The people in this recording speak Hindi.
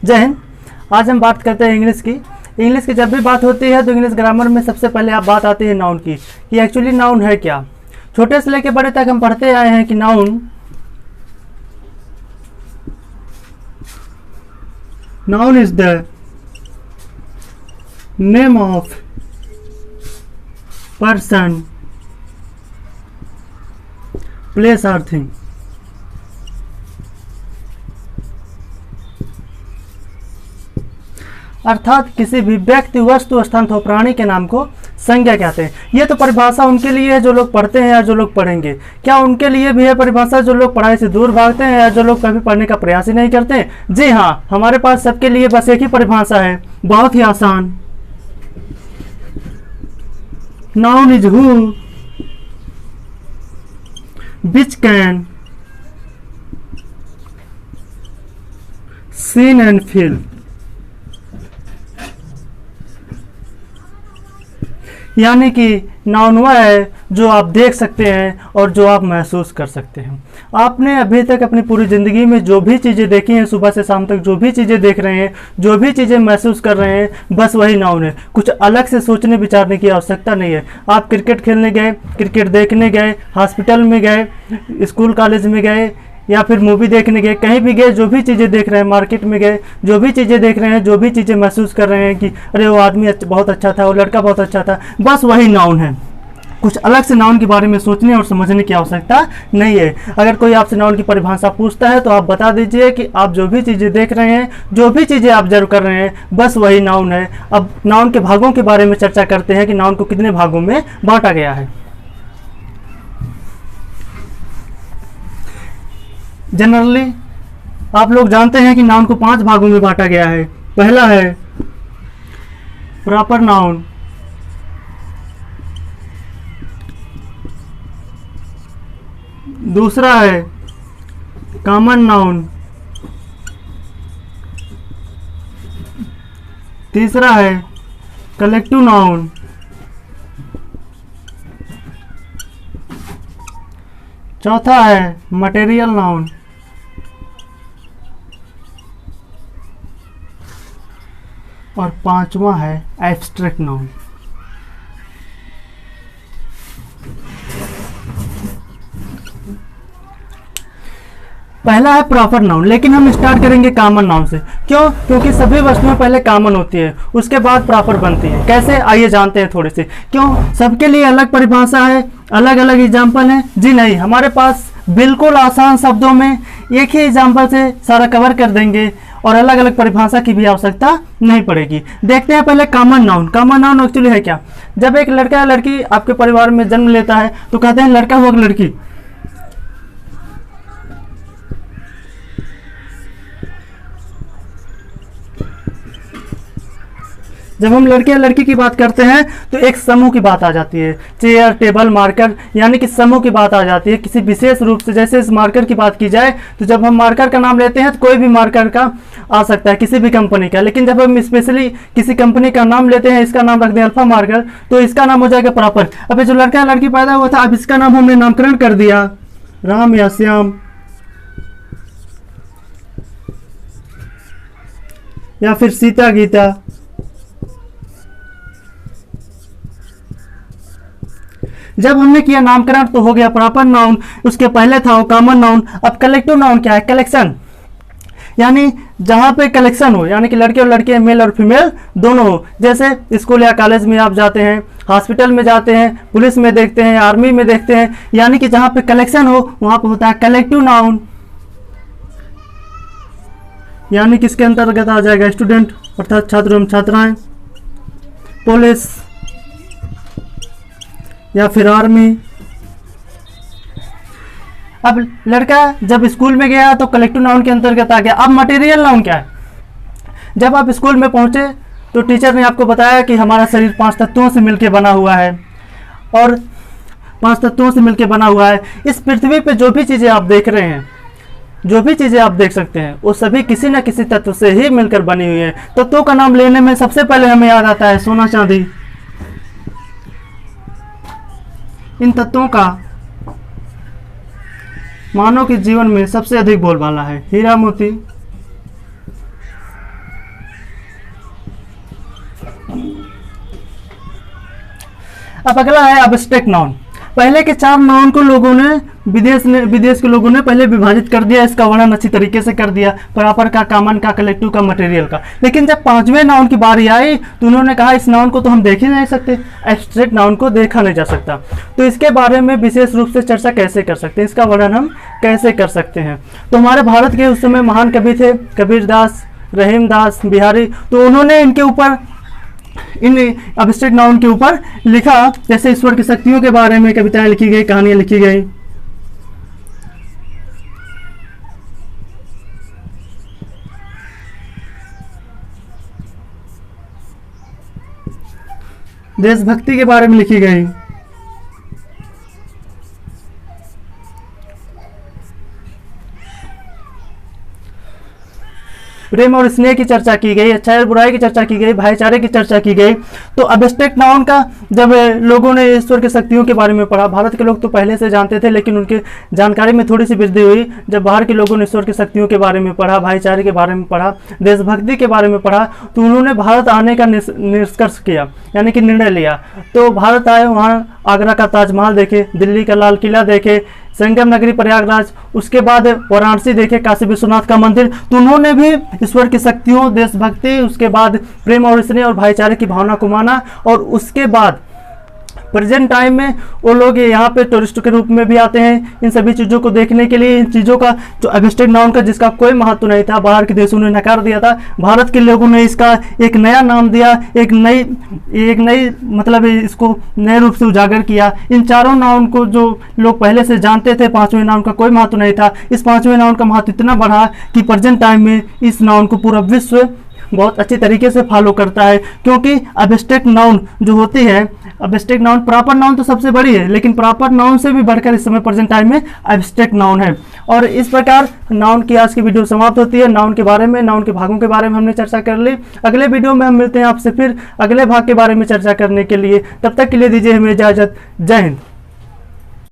जय हिंद। आज हम बात करते हैं इंग्लिश की। इंग्लिश की जब भी बात होती है तो इंग्लिश ग्रामर में सबसे पहले आप बात आती है नाउन की, कि एक्चुअली नाउन है क्या। छोटे से लेकर बड़े तक हम पढ़ते आए हैं कि noun is the name of person, place और थिंग। अर्थात किसी भी व्यक्ति, वस्तु, स्थान अथवा प्राणी के नाम को संज्ञा कहते हैं। ये तो परिभाषा उनके लिए है जो लोग पढ़ते हैं या जो लोग पढ़ेंगे। क्या उनके लिए भी है परिभाषा जो लोग पढ़ाई से दूर भागते हैं या जो लोग कभी पढ़ने का प्रयास ही नहीं करते? जी हाँ, हमारे पास सबके लिए बस एक ही परिभाषा है, बहुत ही आसान। Noun is who which can seen and feel. यानी कि नाउन वह है जो आप देख सकते हैं और जो आप महसूस कर सकते हैं। आपने अभी तक अपनी पूरी ज़िंदगी में जो भी चीज़ें देखी हैं, सुबह से शाम तक जो भी चीज़ें देख रहे हैं, जो भी चीज़ें महसूस कर रहे हैं, बस वही नाउन है। कुछ अलग से सोचने विचारने की आवश्यकता नहीं है। आप क्रिकेट खेलने गए, क्रिकेट देखने गए, हॉस्पिटल में गए, स्कूल कॉलेज में गए या फिर मूवी देखने गए, कहीं भी गए, जो भी चीज़ें देख रहे हैं, मार्केट में गए, जो भी चीज़ें देख रहे हैं, जो भी चीज़ें महसूस कर रहे हैं कि अरे वो आदमी बहुत अच्छा था, वो लड़का बहुत अच्छा था, बस वही नाउन है। कुछ अलग से नाउन के बारे में सोचने और समझने की आवश्यकता नहीं है। अगर कोई आपसे नाउन की परिभाषा पूछता है तो आप बता दीजिए कि आप जो भी चीज़ें देख रहे हैं, जो भी चीज़ें ऑब्जर्व कर रहे हैं, बस वही नाउन है। अब नाउन के भागों के बारे में चर्चा करते हैं कि नाउन को कितने भागों में बांटा गया है। जनरली आप लोग जानते हैं कि नाउन को 5 भागों में बांटा गया है। पहला है प्रॉपर नाउन, दूसरा है कॉमन नाउन, तीसरा है कलेक्टिव नाउन, चौथा है मटेरियल नाउन और पांचवा है एब्स्ट्रैक्ट नाउन। पहला है प्रॉपर नाउन, लेकिन हम स्टार्ट करेंगे कॉमन नाउन से। क्यों? क्योंकि सभी वस्तुएं पहले कॉमन होती है, उसके बाद प्रॉपर बनती है। कैसे, आइए जानते हैं थोड़े से। क्यों? सबके लिए अलग परिभाषा है, अलग अलग एग्जाम्पल है? जी नहीं, हमारे पास बिल्कुल आसान शब्दों में एक ही एग्जाम्पल से सारा कवर कर देंगे और अलग अलग परिभाषा की भी आवश्यकता नहीं पड़ेगी। देखते हैं पहले common noun. Common noun actually है क्या? जब एक लड़का या लड़की आपके परिवार में जन्म लेता है तो कहते हैं लड़का हुआ लड़की। जब हम लड़के या लड़की की बात करते हैं तो एक समूह की बात आ जाती है, चेयर, टेबल, मार्कर, यानी कि समूह की बात आ जाती है किसी विशेष रूप से। जैसे इस मार्कर की बात की जाए तो जब हम मार्कर का नाम लेते हैं तो कोई भी मार्कर का आ सकता है, किसी भी कंपनी का। लेकिन जब हम स्पेशली किसी कंपनी का नाम लेते हैं, इसका नाम रख दें अल्फा मार्कर, तो इसका नाम हो जाएगा प्रॉपर। अब जो लड़का या लड़की पैदा हुआ था, अब इसका नाम हमने नामकरण कर दिया राम या श्याम या फिर सीता गीता। जब हमने किया नामकरण तो हो गया प्रॉपर नाउन, उसके पहले था वो कॉमन नाउन। अब कलेक्टिव नाउन क्या है? कलेक्शन, यानी जहाँ पे कलेक्शन हो, यानी कि लड़के और लड़के, मेल और फीमेल दोनों हो। जैसे स्कूल या कॉलेज में आप जाते हैं, हॉस्पिटल में जाते हैं, पुलिस में देखते हैं, आर्मी में देखते हैं, यानी कि जहाँ पे कलेक्शन हो वहाँ पे होता है कलेक्टिव नाउन। यानी किसके अंतर्गत आ जाएगा? स्टूडेंट अर्थात छात्र एवं छात्राएं, पुलिस या फिर आर्मी। अब लड़का जब स्कूल में गया तो कलेक्टिव नाउन के अंतर्गत आ गया। अब मटेरियल नाउन क्या है? जब आप स्कूल में पहुंचे तो टीचर ने आपको बताया कि हमारा शरीर 5 तत्वों से मिलकर बना हुआ है और 5 तत्वों से मिलकर बना हुआ है। इस पृथ्वी पे जो भी चीज़ें आप देख रहे हैं, जो भी चीज़ें आप देख सकते हैं, वो सभी किसी न किसी तत्व से ही मिलकर बनी हुई है। तत्वों का नाम लेने में सबसे पहले हमें याद आता है सोना, चांदी। इन तत्वों का मानव के जीवन में सबसे अधिक बोलबाला है। हीरा, मोती, अब अगला है एब्स्ट्रैक्ट नाउन। पहले के 4 नाउन को लोगों ने विदेश के लोगों ने पहले विभाजित कर दिया, इसका वर्णन अच्छी तरीके से कर दिया, प्रॉपर का, कॉमन का, कलेक्टिव का, मटेरियल का। लेकिन जब 5वें नाउन की बारी आई तो उन्होंने कहा इस नाउन को तो हम देख ही नहीं सकते, एब्स्ट्रैक्ट नाउन को देखा नहीं जा सकता, तो इसके बारे में विशेष रूप से चर्चा कैसे कर सकते हैं, इसका वर्णन हम कैसे कर सकते हैं। तो हमारे भारत के उस समय महान कवि थे कबीरदास, रहीमदास, बिहारी, तो उन्होंने इनके ऊपर, इन एब्स्ट्रैक्ट नाउन के ऊपर लिखा। जैसे ईश्वर की शक्तियों के बारे में कविताएं लिखी गई, कहानियां लिखी गई। देशभक्ति के बारे में लिखी गई। प्रेम और स्नेह की चर्चा की गई, अच्छाई और बुराई की चर्चा की गई, भाईचारे की चर्चा की गई। तो एब्स्ट्रैक्ट नाउन का जब लोगों ने ईश्वर की शक्तियों के बारे में पढ़ा, भारत के लोग तो पहले से जानते थे, लेकिन उनके जानकारी में थोड़ी सी वृद्धि हुई जब बाहर के लोगों ने ईश्वर की शक्तियों के बारे में पढ़ा, भाईचारे के बारे में पढ़ा, देशभक्ति के बारे में पढ़ा, तो उन्होंने भारत आने का निष्कर्ष किया, यानी कि निर्णय लिया। तो भारत आए, वहाँ आगरा का ताजमहल देखे, दिल्ली का लाल किला देखे, संगम नगरी प्रयागराज, उसके बाद वाराणसी देखे, काशी विश्वनाथ का मंदिर। तो उन्होंने भी ईश्वर की शक्तियों, देशभक्ति, उसके बाद प्रेम और स्नेह और भाईचारे की भावना को माना। और उसके बाद प्रेजेंट टाइम में वो लोग यहाँ पे टूरिस्ट के रूप में भी आते हैं इन सभी चीज़ों को देखने के लिए। इन चीज़ों का जो एब्स्ट्रैक्ट नाउन का जिसका कोई महत्व नहीं था, बाहर के देशों ने नकार दिया था, भारत के लोगों ने इसका एक नया नाम दिया, एक नई मतलब इसको नए रूप से उजागर किया। इन चारों नाउन को जो लोग पहले से जानते थे, 5वें नाउन का कोई महत्व नहीं था, इस 5वें नाउन का महत्व इतना बढ़ा कि प्रेजेंट टाइम में इस नाउन को पूरा विश्व बहुत अच्छी तरीके से फॉलो करता है। क्योंकि एब्स्ट्रैक्ट नाउन जो होती है, एब्स्ट्रैक्ट नाउन, प्रॉपर नाउन तो सबसे बड़ी है, लेकिन प्रॉपर नाउन से भी बढ़कर इस समय प्रेजेंट टाइम में एब्स्ट्रैक्ट नाउन है। और इस प्रकार नाउन की आज की वीडियो समाप्त होती है। नाउन के बारे में, नाउन के भागों के बारे में हमने चर्चा कर ली। अगले वीडियो में हम मिलते हैं आपसे फिर अगले भाग के बारे में चर्चा करने के लिए। तब तक के लिए दीजिए हमें इजाजत। जय हिंद।